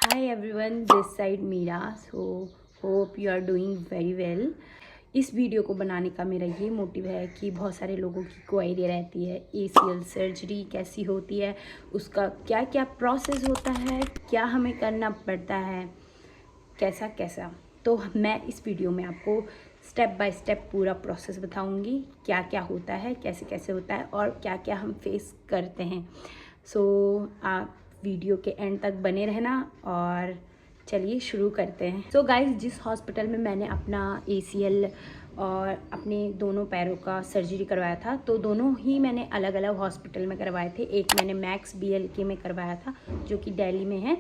Hi everyone, this side Meera. So hope you are doing very well. इस video को बनाने का मेरा ये मोटिव है कि बहुत सारे लोगों की क्वेरी रहती है ACL सर्जरी कैसी होती है, उसका क्या क्या प्रोसेस होता है, क्या हमें करना पड़ता है, कैसा कैसा. तो मैं इस वीडियो में आपको स्टेप बाय स्टेप पूरा प्रोसेस बताऊंगी, क्या क्या होता है, कैसे कैसे होता है और क्या क्या हम फेस करते हैं. सो आप वीडियो के एंड तक बने रहना और चलिए शुरू करते हैं. सो गाइस, जिस हॉस्पिटल में मैंने अपना ACL और अपने दोनों पैरों का सर्जरी करवाया था, तो दोनों ही मैंने अलग अलग हॉस्पिटल में करवाए थे. एक मैंने मैक्स BLK में करवाया था जो कि दिल्ली में है,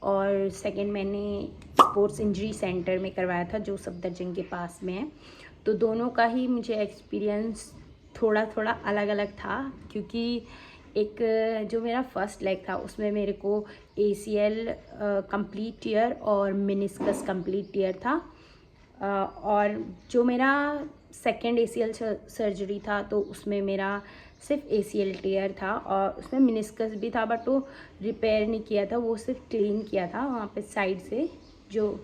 और सेकंड मैंने स्पोर्ट्स इंजरी सेंटर में करवाया था जो सफदरजंग के पास में है. तो दोनों का ही मुझे एक्सपीरियंस थोड़ा थोड़ा अलग अलग था, क्योंकि एक जो मेरा फर्स्ट लेग था उसमें मेरे को ACL कंप्लीट टीयर और मेनिस्कस कंप्लीट टीयर था, और जो मेरा सेकेंड ACL सर्जरी था तो उसमें मेरा सिर्फ ACL टीयर था और उसमें मेनिस्कस भी था, बट वो रिपेयर नहीं किया था, वो सिर्फ क्लीन किया था. वहाँ पे साइड से जो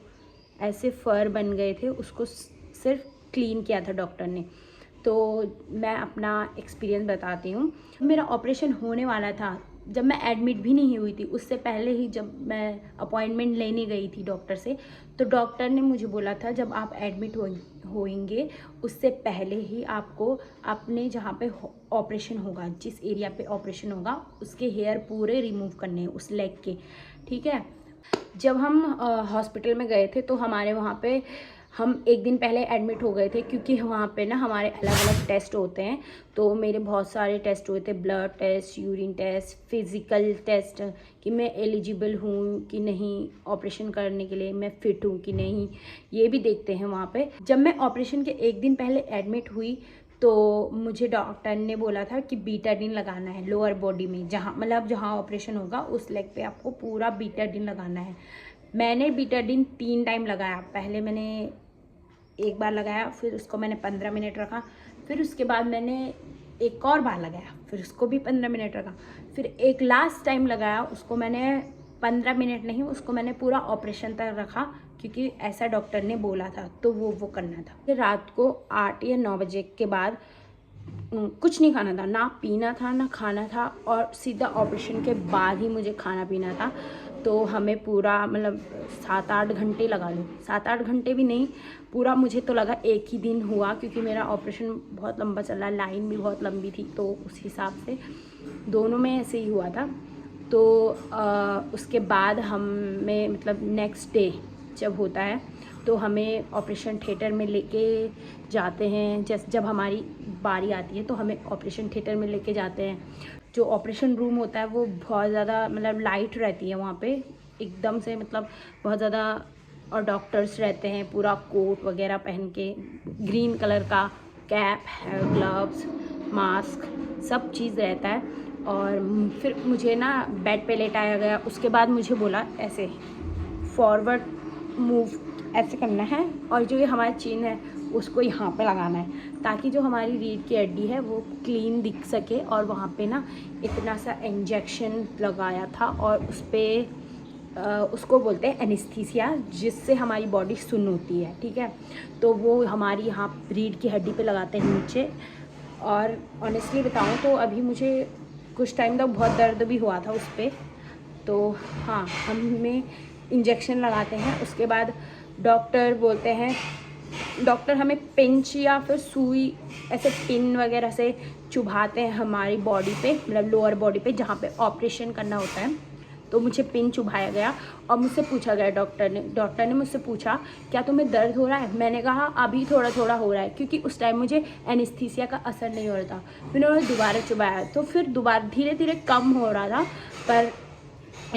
ऐसे फर बन गए थे उसको सिर्फ क्लीन किया था डॉक्टर ने. तो मैं अपना एक्सपीरियंस बताती हूँ. मेरा ऑपरेशन होने वाला था, जब मैं एडमिट भी नहीं हुई थी, उससे पहले ही जब मैं अपॉइंटमेंट लेने गई थी डॉक्टर से, तो डॉक्टर ने मुझे बोला था जब आप एडमिट होएंगे उससे पहले ही आपको अपने जहाँ पे ऑपरेशन होगा, जिस एरिया पे ऑपरेशन होगा, उसके हेयर पूरे रिमूव करने हैं उस लेग के. ठीक है. जब हम हॉस्पिटल में गए थे तो हमारे वहाँ पे हम एक दिन पहले एडमिट हो गए थे, क्योंकि वहाँ पे ना हमारे अलग अलग टेस्ट होते हैं. तो मेरे बहुत सारे टेस्ट हुए थे, blood test, urine test, physical test, कि मैं एलिजिबल हूँ कि नहीं ऑपरेशन करने के लिए, मैं फ़िट हूँ कि नहीं, ये भी देखते हैं वहाँ पे. जब मैं ऑपरेशन के एक दिन पहले एडमिट हुई तो मुझे डॉक्टर ने बोला था कि बीटाडीन लगाना है लोअर बॉडी में, जहाँ मतलब जहाँ ऑपरेशन होगा उस लेग पे आपको पूरा बीटाडीन लगाना है. मैंने बीटाडीन 3 टाइम लगाया. पहले मैंने एक बार लगाया, फिर उसको मैंने 15 मिनट रखा, फिर उसके बाद मैंने एक और बार लगाया, फिर उसको भी 15 मिनट रखा, फिर एक लास्ट टाइम लगाया, उसको मैंने 15 मिनट नहीं, उसको मैंने पूरा ऑपरेशन तक रखा, क्योंकि ऐसा डॉक्टर ने बोला था, तो वो करना था. फिर रात को 8 या 9 बजे के बाद कुछ नहीं खाना था, ना पीना था, ना खाना था, और सीधा ऑपरेशन के बाद ही मुझे खाना पीना था. तो हमें पूरा मतलब 7-8 घंटे लगा लो, 7-8 घंटे भी नहीं, पूरा मुझे तो लगा एक ही दिन हुआ, क्योंकि मेरा ऑपरेशन बहुत लंबा चला, लाइन भी बहुत लंबी थी, तो उस हिसाब से दोनों में ऐसे ही हुआ था. तो उसके बाद हमें मतलब नेक्स्ट डे जब होता है तो हमें ऑपरेशन थिएटर में लेके जाते हैं. जब हमारी बारी आती है तो हमें ऑपरेशन थिएटर में लेके जाते हैं. जो ऑपरेशन रूम होता है वो बहुत ज़्यादा मतलब लाइट रहती है वहाँ पे, एकदम से मतलब बहुत ज़्यादा, और डॉक्टर्स रहते हैं पूरा कोट वगैरह पहन के, ग्रीन कलर का कैप है, ग्लव्स, मास्क, सब चीज़ रहता है. और फिर मुझे ना बेड पे लेटाया गया. उसके बाद मुझे बोला ऐसे फॉरवर्ड मूव ऐसे करना है, और जो ये हमारा चिन है उसको यहाँ पे लगाना है, ताकि जो हमारी रीढ़ की हड्डी है वो क्लीन दिख सके. और वहाँ पे ना इतना सा इंजेक्शन लगाया था, और उस पर उसको बोलते हैं एनेस्थीसिया, जिससे हमारी बॉडी सुन्न होती है. ठीक है. तो वो हमारी यहाँ रीढ़ की हड्डी पे लगाते हैं नीचे. और ऑनेस्टली बताऊँ तो अभी मुझे कुछ टाइम तक बहुत दर्द भी हुआ था उस पर. तो हाँ, हमें इंजेक्शन लगाते हैं. उसके बाद डॉक्टर बोलते हैं, डॉक्टर हमें पिंच या फिर सुई ऐसे पिन वगैरह से चुभाते हैं हमारी बॉडी पे, मतलब लोअर बॉडी पे जहाँ पे ऑपरेशन करना होता है. तो मुझे पिन चुभाया गया और मुझसे पूछा गया डॉक्टर ने मुझसे पूछा क्या तुम्हें दर्द हो रहा है. मैंने कहा अभी थोड़ा थोड़ा हो रहा है, क्योंकि उस टाइम मुझे एनेस्थीसिया का असर नहीं हो रहा था. फिर उन्होंने दोबारा चुभाया, तो फिर दोबारा धीरे धीरे कम हो रहा था, पर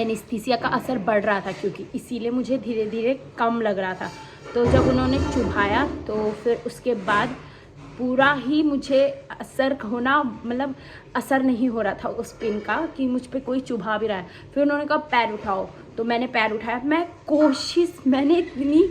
एनेस्थीसिया का असर बढ़ रहा था, क्योंकि इसीलिए मुझे धीरे धीरे कम लग रहा था. तो जब उन्होंने चुभाया तो फिर उसके बाद पूरा ही मुझे असर होना, मतलब असर नहीं हो रहा था उस पिन का, कि मुझ पे कोई चुभा भी रहा है. फिर उन्होंने कहा पैर उठाओ, तो मैंने पैर उठाया. मैंने इतनी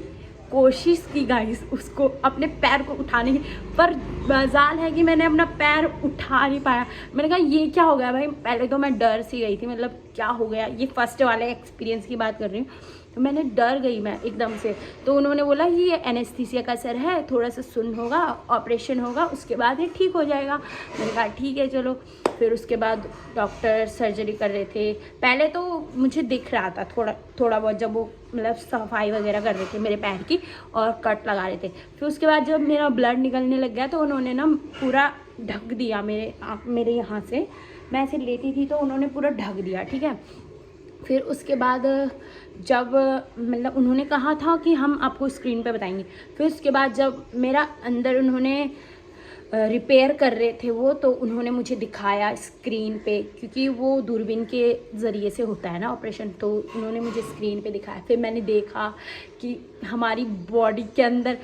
कोशिश की गाइस उसको अपने पैर को उठाने की, पर मजाल है कि मैंने अपना पैर उठा नहीं पाया. मैंने कहा ये क्या हो गया भाई. पहले तो मैं डर सी गई थी, मतलब क्या हो गया, ये फर्स्ट वाले एक्सपीरियंस की बात कर रही हूँ। तो मैंने डर गई मैं एकदम से। तो उन्होंने बोला ये एनेस्थीसिया का असर है, थोड़ा सा सुन्न होगा, ऑपरेशन होगा, उसके बाद ये ठीक हो जाएगा। मैंने कहा ठीक है चलो। फिर उसके बाद डॉक्टर सर्जरी कर रहे थे। पहले तो मुझे दिख रहा था थोड़ा बहुत, जब वो मतलब सफाई वगैरह कर रहे थे मेरे पैर की और कट लगा रहे थे। फिर उसके बाद जब मेरा ब्लड निकलने लग गया तो उन्होंने ना पूरा ढक दिया मेरे यहाँ से। मैं ऐसे लेटी थी तो उन्होंने पूरा ढक दिया, ठीक है। फिर उसके बाद जब मतलब उन्होंने कहा था कि हम आपको स्क्रीन पे बताएंगे। फिर उसके बाद जब मेरा अंदर उन्होंने रिपेयर कर रहे थे वो, तो उन्होंने मुझे दिखाया स्क्रीन पे, क्योंकि वो दूरबीन के ज़रिए से होता है ना ऑपरेशन। तो उन्होंने मुझे स्क्रीन पे दिखाया। फिर मैंने देखा कि हमारी बॉडी के अंदर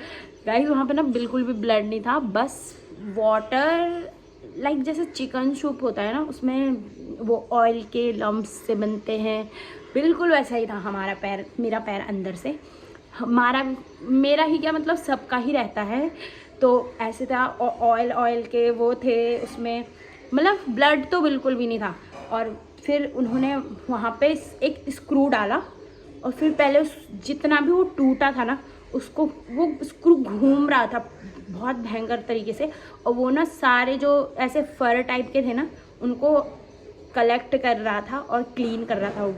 गाइस वहाँ पे ना बिल्कुल भी ब्लड नहीं था, बस वाटर, लाइक जैसे चिकन सूप होता है ना, उसमें वो ऑयल के लम्प्स से बनते हैं, बिल्कुल वैसा ही था हमारा पैर, मेरा पैर अंदर से। मेरा ही क्या मतलब सबका ही रहता है, तो ऐसे था। ऑयल के वो थे उसमें, मतलब ब्लड तो बिल्कुल भी नहीं था। और फिर उन्होंने वहाँ पे एक स्क्रू डाला और फिर पहले जितना भी वो टूटा था ना उसको, वो स्क्रू घूम रहा था बहुत भयंकर तरीके से, और वो ना सारे जो ऐसे फर टाइप के थे ना उनको कलेक्ट कर रहा था और क्लीन कर रहा था वो।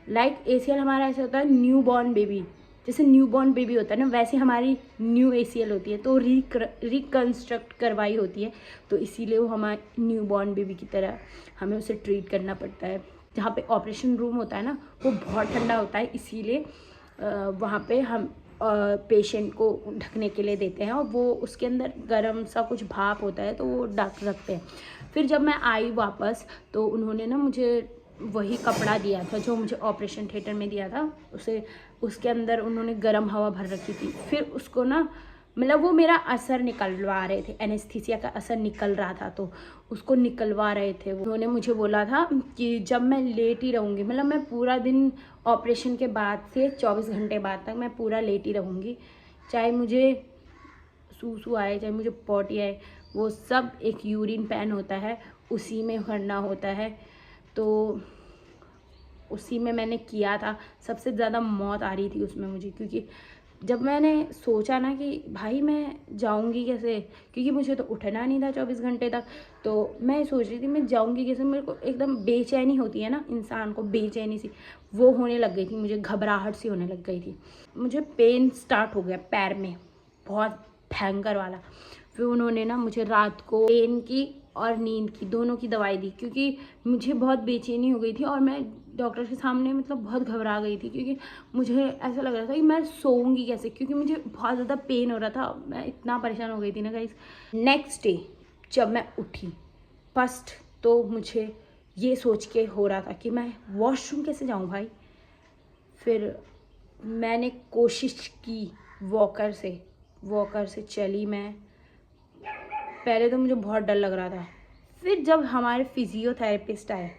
लाइक ACL हमारा ऐसे होता है न्यू बॉर्न बेबी, जैसे न्यू बॉर्न बेबी होता है ना वैसे हमारी न्यू ACL होती है, तो रिकन्स्ट्रक्ट करवाई होती है। तो इसीलिए वो हमारे न्यू बॉर्न बेबी की तरह हमें उसे ट्रीट करना पड़ता है। जहाँ पे ऑपरेशन रूम होता है ना वो बहुत ठंडा होता है, इसीलिए वहाँ पे हम पेशेंट को ढकने के लिए देते हैं, और वो उसके अंदर गर्म सा कुछ भाप होता है तो वो ढक रखते हैं। फिर जब मैं आई वापस तो उन्होंने ना मुझे वही कपड़ा दिया था जो मुझे ऑपरेशन थिएटर में दिया था, उसके अंदर उन्होंने गर्म हवा भर रखी थी। फिर उसको ना मतलब वो मेरा असर निकलवा रहे थे, एनेस्थीसिया का असर निकल रहा था तो उसको निकलवा रहे थे। उन्होंने मुझे बोला था कि जब मैं लेटी रहूँगी, मतलब मैं पूरा दिन ऑपरेशन के बाद से 24 घंटे बाद तक मैं पूरा लेटी रहूँगी, चाहे मुझे सूसू आए चाहे मुझे पॉटी आए, वो सब एक यूरिन पैन होता है उसी में भरना होता है। तो उसी में मैंने किया था। सबसे ज़्यादा मौत आ रही थी उसमें मुझे, क्योंकि जब मैंने सोचा ना कि भाई मैं जाऊंगी कैसे, क्योंकि मुझे तो उठना नहीं था 24 घंटे तक, तो मैं सोच रही थी मैं जाऊंगी कैसे। मेरे को एकदम बेचैनी होती है ना इंसान को, बेचैनी सी वो होने लग गई थी, मुझे घबराहट सी होने लग गई थी। मुझे पेन स्टार्ट हो गया पैर में बहुत भयंकर वाला। फिर उन्होंने ना मुझे रात को पेन की और नींद की दोनों की दवाई दी, क्योंकि मुझे बहुत बेचैनी हो गई थी और मैं डॉक्टर के सामने मतलब बहुत घबरा गई थी, क्योंकि मुझे ऐसा लग रहा था कि मैं सोऊंगी कैसे, क्योंकि मुझे बहुत ज़्यादा पेन हो रहा था। मैं इतना परेशान हो गई थी ना गाइस। नेक्स्ट डे जब मैं उठी फर्स्ट, तो मुझे ये सोच के हो रहा था कि मैं वॉशरूम कैसे जाऊँ भाई। फिर मैंने कोशिश की वॉकर से चली मैं। पहले तो मुझे बहुत डर लग रहा था। फिर जब हमारे फिजियोथेरेपिस्ट आए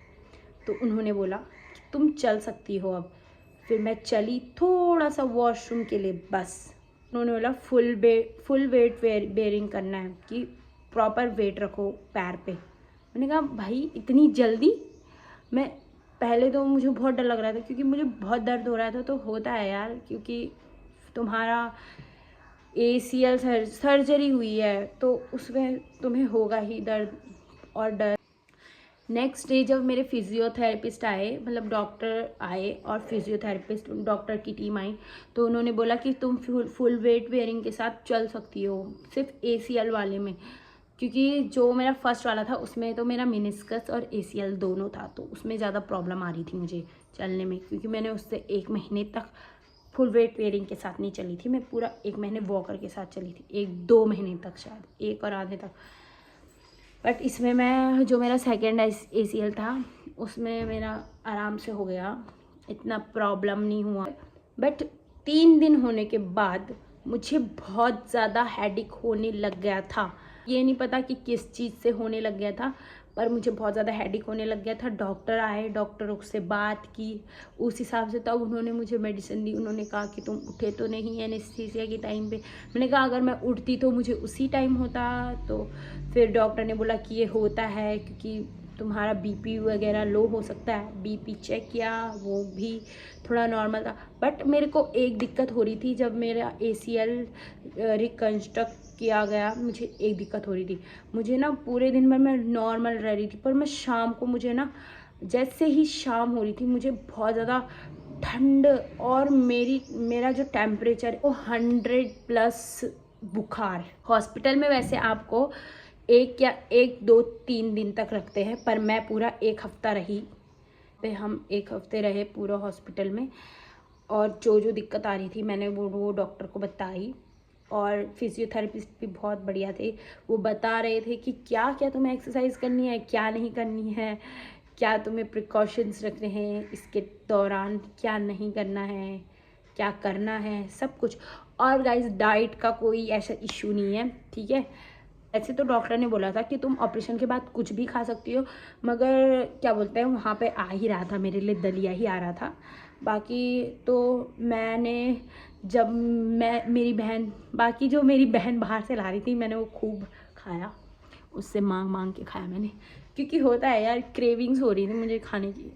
तो उन्होंने बोला कि तुम चल सकती हो अब। फिर मैं चली थोड़ा सा वॉशरूम के लिए बस। उन्होंने बोला फुल वेट बेयरिंग करना है, कि प्रॉपर वेट रखो पैर पे। मैंने कहा भाई इतनी जल्दी। मैं पहले तो मुझे बहुत डर लग रहा था, क्योंकि मुझे बहुत दर्द हो रहा था। तो होता है यार, क्योंकि तुम्हारा ACL सर्जरी हुई है तो उसमें तुम्हें होगा ही दर्द और डर। नेक्स्ट डे जब मेरे फिजियोथेरेपिस्ट आए, मतलब डॉक्टर आए और फिजियोथेरेपिस्ट डॉक्टर की टीम आई, तो उन्होंने बोला कि तुम फुल वेट बेयरिंग के साथ चल सकती हो, सिर्फ ACL वाले में। क्योंकि जो मेरा फर्स्ट वाला था उसमें तो मेरा मेनिस्कस और ACL दोनों था, तो उसमें ज़्यादा प्रॉब्लम आ रही थी मुझे चलने में, क्योंकि मैंने उससे 1 महीने तक फुल वेट बेयरिंग के साथ नहीं चली थी। मैं पूरा 1 महीने वॉकर के साथ चली थी, 1-2 महीने तक, शायद 1 और आधे तक। बट इसमें मैं जो मेरा सेकेंड ACL था उसमें मेरा आराम से हो गया, इतना प्रॉब्लम नहीं हुआ। बट 3 दिन होने के बाद मुझे बहुत ज़्यादा हेडेक होने लग गया था। ये नहीं पता कि किस चीज़ से होने लग गया था, पर मुझे बहुत ज़्यादा हेडेक होने लग गया था। डॉक्टर आए, डॉक्टरों से बात की, उस हिसाब से तब उन्होंने मुझे मेडिसिन दी। उन्होंने कहा कि तुम उठे तो नहीं एनेस्थीसिया के टाइम पे। मैंने कहा अगर मैं उठती तो मुझे उसी टाइम होता। तो फिर डॉक्टर ने बोला कि ये होता है क्योंकि तुम्हारा बीपी वगैरह लो हो सकता है। बीपी चेक किया, वो भी थोड़ा नॉर्मल था। बट मेरे को एक दिक्कत हो रही थी, जब मेरा ACL रिकन्स्ट्रक्ट किया गया, मुझे एक दिक्कत हो रही थी। मुझे ना पूरे दिन भर मैं नॉर्मल रह रही थी, पर मैं शाम को, मुझे ना जैसे ही शाम हो रही थी, मुझे बहुत ज़्यादा ठंड और मेरा जो टेम्परेचर वो 100+ बुखार। हॉस्पिटल में वैसे आपको 1 2 3 दिन तक रखते हैं, पर मैं पूरा 1 हफ्ता रही। हम 1 हफ्ते रहे पूरा हॉस्पिटल में, और जो दिक्कत आ रही थी मैंने वो डॉक्टर को बताई। और फिजियोथेरेपिस्ट भी बहुत बढ़िया थे, वो बता रहे थे कि क्या क्या तुम्हें एक्सरसाइज करनी है, क्या नहीं करनी है, क्या तुम्हें प्रिकॉशंस रखने हैं इसके दौरान, क्या नहीं करना है, क्या करना है, सब कुछ। और गाइस, डाइट का कोई ऐसा इशू नहीं है, ठीक है। ऐसे तो डॉक्टर ने बोला था कि तुम ऑपरेशन के बाद कुछ भी खा सकती हो, मगर क्या बोलते हैं, वहाँ पे आ ही रहा था मेरे लिए, दलिया ही आ रहा था। बाकी तो मैंने, जब मेरी बहन, बाकी जो मेरी बहन बाहर से ला रही थी, मैंने वो खूब खाया, उससे मांग के खाया मैंने, क्योंकि होता है यार, क्रेविंग्स हो रही थी मुझे खाने की।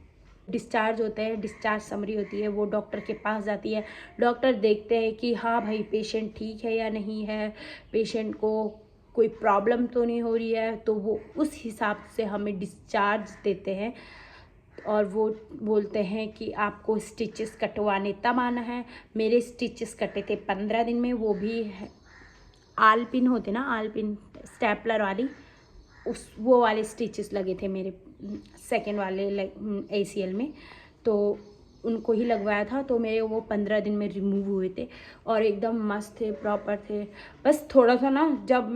डिस्चार्ज होते हैं, डिस्चार्ज समरी होती है, वो डॉक्टर के पास जाती है। डॉक्टर देखते हैं कि हाँ भाई पेशेंट ठीक है या नहीं है, पेशेंट को कोई प्रॉब्लम तो नहीं हो रही है, तो वो उस हिसाब से हमें डिस्चार्ज देते हैं। और वो बोलते हैं कि आपको स्टिचेस कटवाने तब आना है। मेरे स्टिचेस कटे थे 15 दिन में, वो भी आलपिन होते ना, आलपिन स्टेपलर वाली, वो वाले स्टिचेस लगे थे मेरे सेकेंड वाले ACL में, तो उनको ही लगवाया था। तो मेरे वो 15 दिन में रिमूव हुए थे और एकदम मस्त थे, प्रॉपर थे। बस थोड़ा सा ना, जब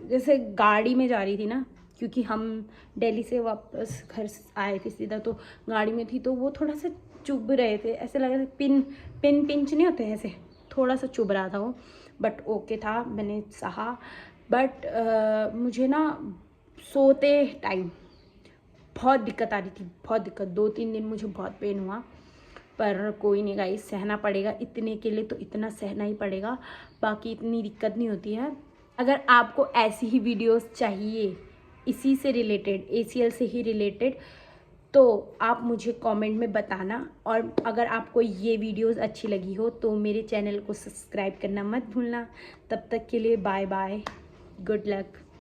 जैसे गाड़ी में जा रही थी ना, क्योंकि हम दिल्ली से वापस घर आए थे सीधा, तो गाड़ी में थी, तो वो थोड़ा सा चुभ रहे थे, ऐसे लग रहा था पिंच नहीं होते, ऐसे थोड़ा सा चुभ रहा था वो। बट ओके था, मैंने सहा। बट मुझे ना सोते टाइम बहुत दिक्कत आ रही थी, बहुत दिक्कत। 2 3 दिन मुझे बहुत पेन हुआ, पर कोई नहीं गाइस, सहना पड़ेगा। इतने के लिए तो इतना सहना ही पड़ेगा, बाकी इतनी दिक्कत नहीं होती है। अगर आपको ऐसी ही वीडियोस चाहिए, इसी से रिलेटेड, ACL से ही रिलेटेड, तो आप मुझे कमेंट में बताना। और अगर आपको ये वीडियोस अच्छी लगी हो तो मेरे चैनल को सब्सक्राइब करना मत भूलना। तब तक के लिए बाय बाय, गुड लक।